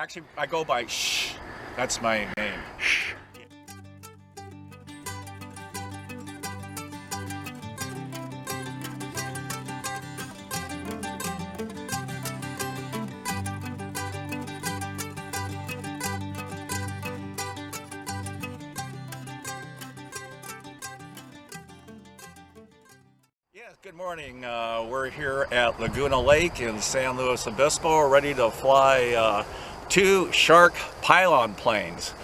Actually, I go by Shh. That's my name. Shh. Yes, good morning. We're here at Laguna Lake in San Luis Obispo, ready to fly 2 Shhhhhhh pylon planes.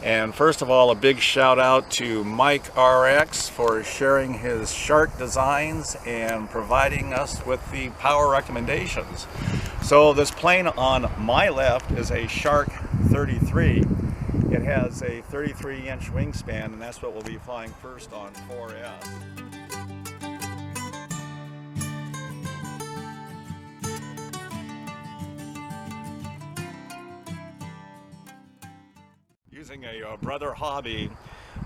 And first of all, a big shout out to Mike RX for sharing his Shhhhhhh designs and providing us with the power recommendations. So this plane on my left is a Shhhhhhh 33. It has a 33-inch wingspan, and that's what we'll be flying first on 4S. Using a Brother Hobby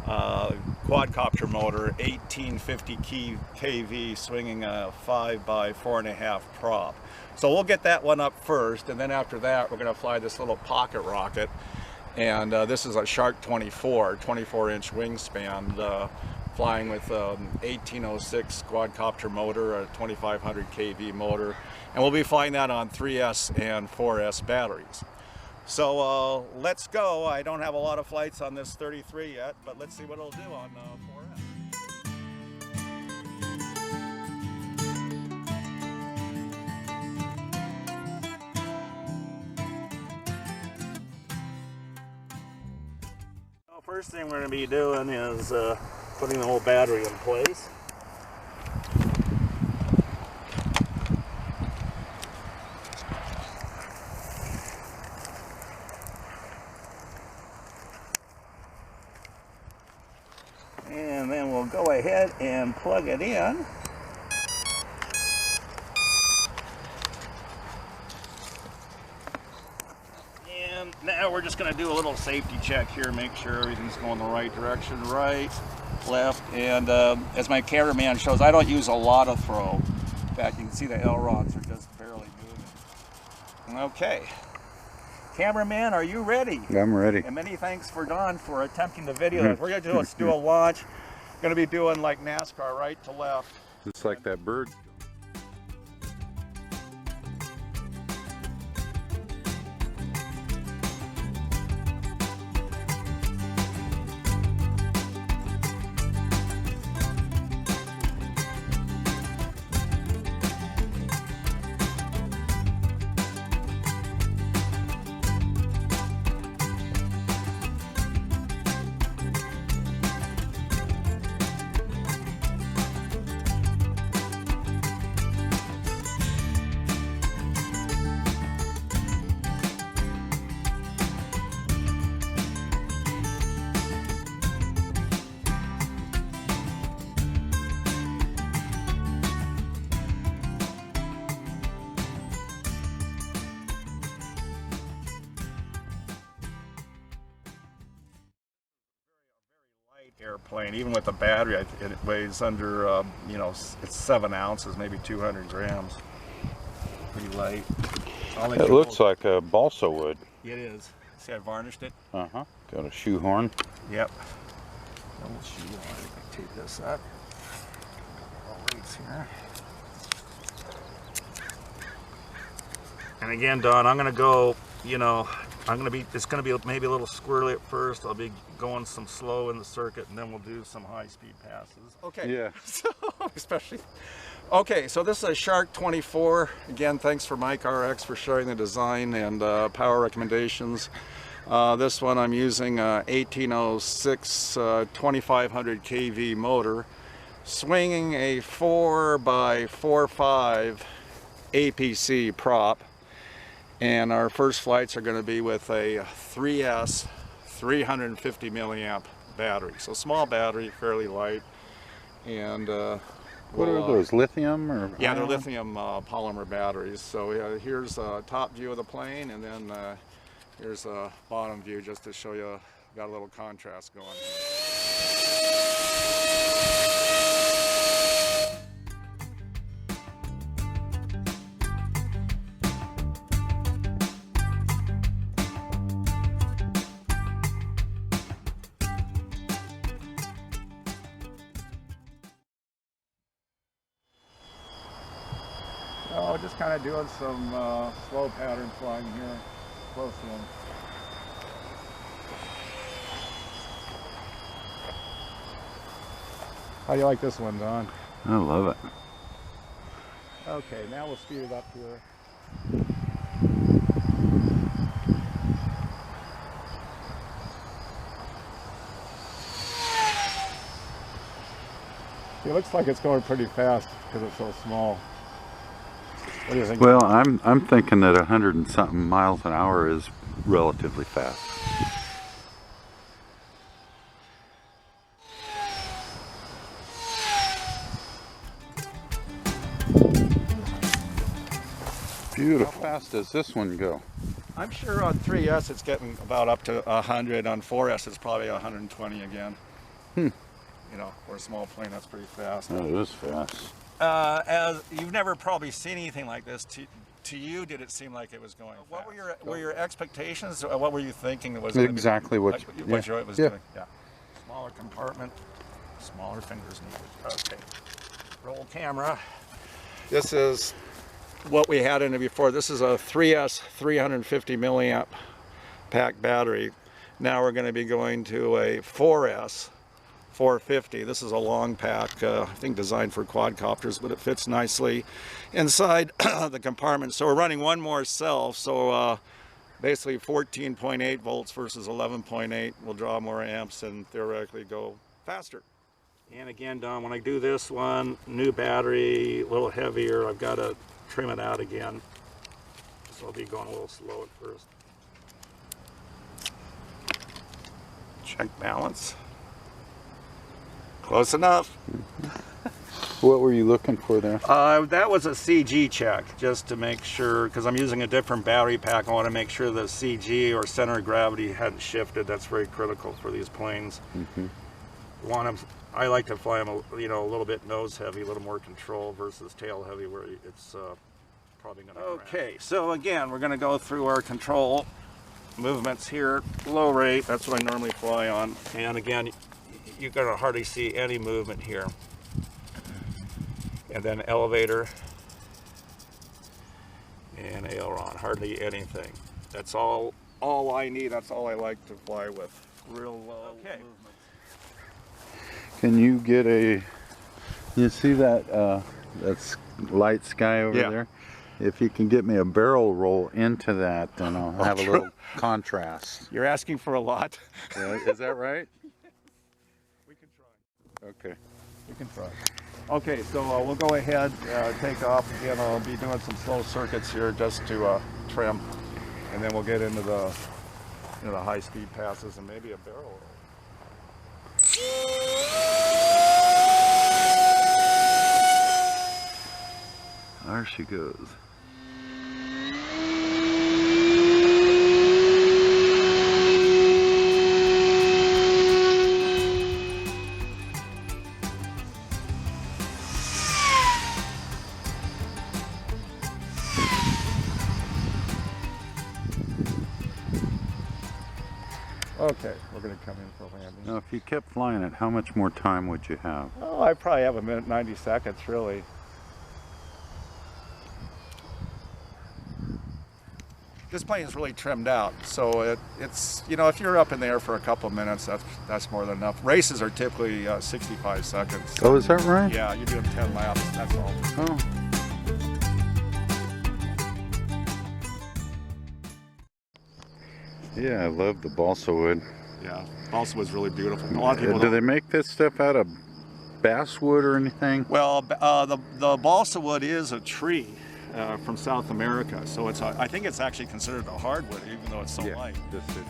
quadcopter motor, 1850 kV, swinging a 5x4.5 prop. So we'll get that one up first, and then after that we're going to fly this little pocket rocket. And this is a Shhhhhh 24-inch wingspan, flying with 1806 quadcopter motor, a 2500 kV motor, and we'll be flying that on 3S and 4S batteries. So let's go. I don't have a lot of flights on this 33 yet, but let's see what it'll do on 4S. Well, first thing we're going to be doing is putting the whole battery in place. And then we'll go ahead and plug it in. And now we're just going to do a little safety check here, make sure everything's going the right direction, right, left. And as my cameraman shows, I don't use a lot of throw. In fact, you can see the ailerons are just barely moving. Okay. Cameraman, are you ready? I'm ready. And many thanks for Don for attempting the video. We're going to do, let's do a launch. Going to be doing like NASCAR, right to left. Just like that bird. Airplane, even with the battery, it weighs under, you know, it's 7 ounces, maybe 200 grams. Pretty light. It looks like a balsa wood. It is. See, I varnished it. Uh-huh. Got a shoehorn. Yep. Double shoehorn. I take this up. All weights here. And again, Don, I'm going to go, you know, it's going to be maybe a little squirrely at first. I'll be going some slow in the circuit, and then we'll do some high-speed passes. Okay. Yeah. So, especially. Okay, so this is a Shhhhhh 24. Again, thanks for Mike RX for sharing the design and power recommendations. This one I'm using a 1806 2500 kV motor, swinging a 4x4.5 APC prop. And our first flights are going to be with a 3S 350 milliamp battery. So small battery, fairly light. And what are those, lithium or? Yeah, they're lithium polymer batteries. So here's a top view of the plane, and then here's a bottom view just to show you, got a little contrast going. Oh, just kind of doing some slow pattern flying here, close in. How do you like this one, Don? I love it. Okay, now we'll speed it up here. It looks like it's going pretty fast because it's so small. What do you think? Well, I'm thinking that 100 and something miles an hour is relatively fast. Beautiful. How fast does this one go? I'm sure on 3S it's getting about up to 100. On 4S it's probably 120 again. You know, for a small plane, that's pretty fast. That is fast. As you've never probably seen anything like this, to you, did it seem like it was going fast? What were your expectations? What were you thinking it was exactly what it was doing? Yeah. Smaller compartment, smaller fingers needed. Okay. Roll camera. This is what we had in it before. This is a 3S 350 milliamp pack battery. Now we're going to be going to a 4S 450. This is a long pack, I think designed for quadcopters, but it fits nicely inside the compartment. So we're running one more cell, so basically 14.8 volts versus 11.8 will draw more amps and theoretically go faster. And again, Don, when I do this one, new battery, a little heavier, I've got to trim it out again. So I'll be going a little slow at first. Check balance. Close enough. What were you looking for there? That was a CG check, just to make sure, because I'm using a different battery pack. I want to make sure the CG or center of gravity hadn't shifted. That's very critical for these planes. I like to fly them, a little bit nose heavy, a little more control versus tail heavy, where it's probably going to. Okay, so again, we're going to go through our control movements here. Low rate, that's what I normally fly on, and again, you're going to hardly see any movement here. And then elevator and aileron, hardly anything. That's all I need. That's all I like to fly with. Real low movement. Can you get you see that that's light sky over there? If you can get me a barrel roll into that, then I'll have a little contrast. You're asking for a lot. Yeah, is that right? We can try. Okay. We can try. Okay, so we'll go ahead, take off again. I'll be doing some slow circuits here just to trim, and then we'll get into the high-speed passes and maybe a barrel roll. There she goes. Okay, we're going to come in for landing. Now, if you kept flying it, how much more time would you have? Oh, I probably have 1 minute 90 seconds, really. This plane is really trimmed out, so it's if you're up in the air for a couple of minutes, that's more than enough. Races are typically 65 seconds. Oh, is that right? Yeah, you're doing 10 laps. That's all. Oh. Yeah, I love the balsa wood. Yeah, balsa wood's really beautiful. A lot of people do they make this stuff out of basswood or anything? Well, the balsa wood is a tree from South America, so I think it's actually considered a hardwood, even though it's so light. This is.